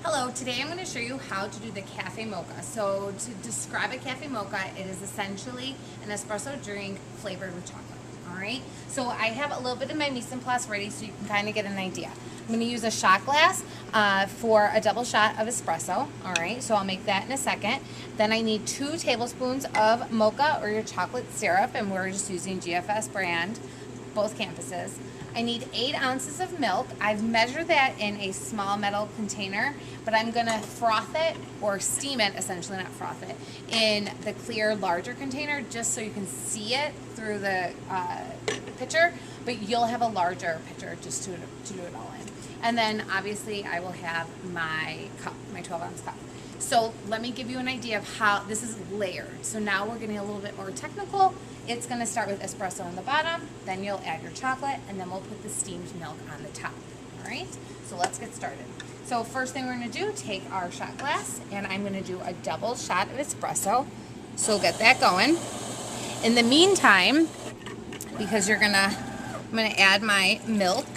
Hello, today I'm going to show you how to do the Café Mocha. So to describe a Café Mocha, it is essentially an espresso drink flavored with chocolate. Alright, so I have a little bit of my mise en place ready so you can kind of get an idea. I'm going to use a shot glass for a double shot of espresso. Alright, so I'll make that in a second. Then I need 2 tablespoons of mocha or your chocolate syrup, and we're just using GFS brand, both campuses. I need 8 ounces of milk. I've measured that in a small metal container, but I'm gonna froth it or steam it, essentially not froth it, in the clear larger container just so you can see it through the pitcher, but you'll have a larger pitcher just to do it all in. And then obviously I will have my cup, my 12-ounce cup. So let me give you an idea of how this is layered. So now we're getting a little bit more technical. It's going to start with espresso on the bottom, then you'll add your chocolate, and then we'll put the steamed milk on the top. All right, so let's get started. So first thing we're going to do, take our shot glass, and I'm going to do a double shot of espresso. So we'll get that going. In the meantime, because I'm going to add my milk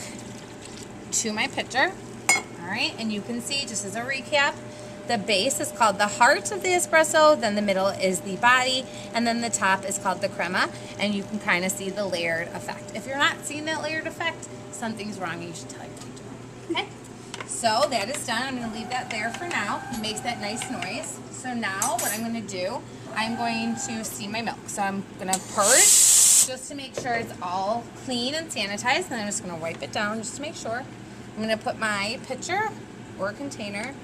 to my pitcher. All right, and you can see, just as a recap, the base is called the heart of the espresso, then the middle is the body, and then the top is called the crema, and you can kind of see the layered effect. If you're not seeing that layered effect, something's wrong, you should tell your teacher. Okay, so that is done. I'm going to leave that there for now. It makes that nice noise. So now what I'm going to do, I'm going to steam my milk. So I'm going to purge just to make sure it's all clean and sanitized, and I'm just going to wipe it down just to make sure. I'm going to put my pitcher or container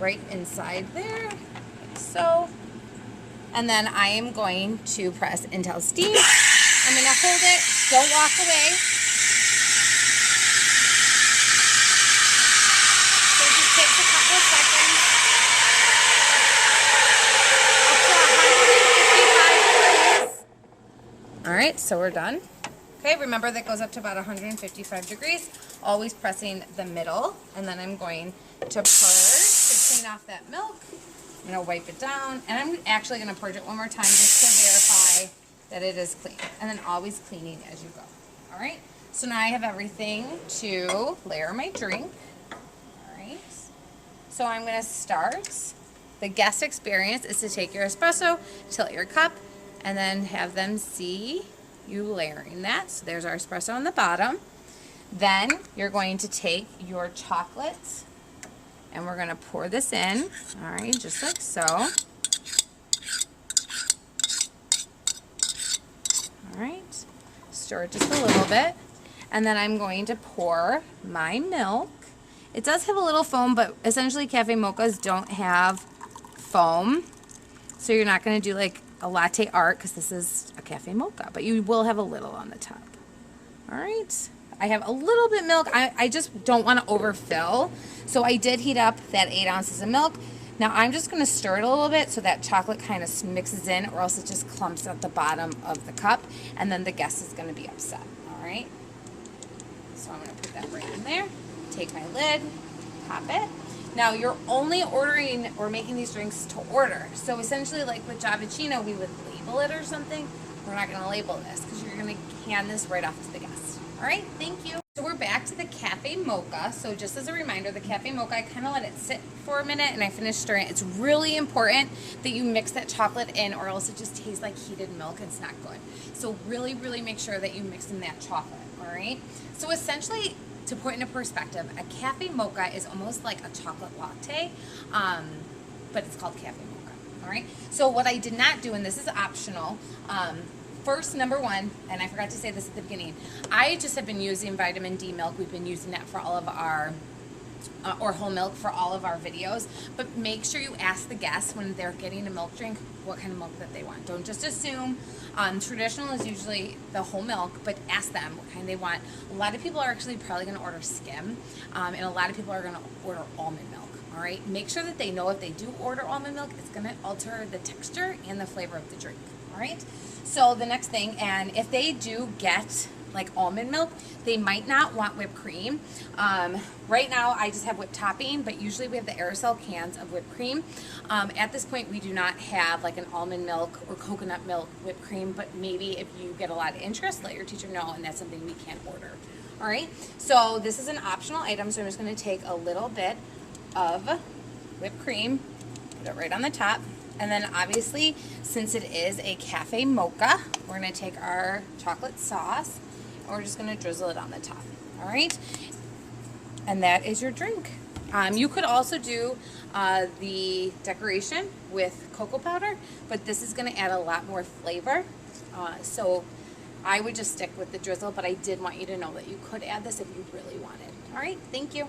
right inside there, like so. And then I am going to press until steam. I'm going to hold it, don't walk away. So it just takes a couple of seconds. Up to 155 degrees. All right, so we're done. Okay, remember that goes up to about 155 degrees. Always pressing the middle, and then I'm going to purge. Clean off that milk. I'm going to wipe it down, and I'm actually going to purge it one more time just to verify that it is clean, and then always cleaning as you go. All right, so now I have everything to layer my drink. All right, so I'm going to start. The guest experience is to take your espresso, tilt your cup, and then have them see you layering that. So there's our espresso on the bottom. Then you're going to take your chocolate, and we're going to pour this in, all right, just like so. All right, stir it just a little bit. And then I'm going to pour my milk. It does have a little foam, but essentially Café Mochas don't have foam. So you're not going to do like a latte art because this is a Café Mocha, but you will have a little on the top. All right. I have a little bit milk. I just don't want to overfill. So I did heat up that 8 ounces of milk. Now I'm just going to stir it a little bit so that chocolate kind of mixes in, or else it just clumps at the bottom of the cup, and then the guest is going to be upset. All right. So I'm going to put that right in there. Take my lid, pop it. Now you're only ordering or making these drinks to order. So essentially, like with Javicino, we would label it or something. We're not going to label this because you're going to hand this right off to the guest. All right, thank you. So we're back to the Café Mocha. So just as a reminder, the Café Mocha, I kind of let it sit for a minute and I finished stirring it. It's really important that you mix that chocolate in, or else it just tastes like heated milk and it's not good. So really, really make sure that you mix in that chocolate, all right? So essentially, to put into perspective, a Café Mocha is almost like a chocolate latte, but it's called Café Mocha, all right? So what I did not do, and this is optional, first, number one, and I forgot to say this at the beginning, I just have been using vitamin D milk. We've been using that for all of our, or whole milk for all of our videos. But make sure you ask the guests when they're getting a milk drink what kind of milk that they want. Don't just assume. Traditional is usually the whole milk, but ask them what kind they want. A lot of people are actually probably going to order skim, and a lot of people are going to order almond milk. All right, make sure that they know if they do order almond milk, it's going to alter the texture and the flavor of the drink. All right, so the next thing, and if they do get like almond milk, they might not want whipped cream. Right now I just have whipped topping, but usually we have the aerosol cans of whipped cream. At this point we do not have like an almond milk or coconut milk whipped cream, but maybe if you get a lot of interest, let your teacher know, and that's something we can order. All right, so this is an optional item, so I'm just going to take a little bit of whipped cream, put it right on the top. And then obviously, since it is a cafe mocha, we're gonna take our chocolate sauce and we're just gonna drizzle it on the top, all right? And that is your drink. You could also do the decoration with cocoa powder, but this is gonna add a lot more flavor. So I would just stick with the drizzle, but I did want you to know that you could add this if you really wanted. All right, thank you.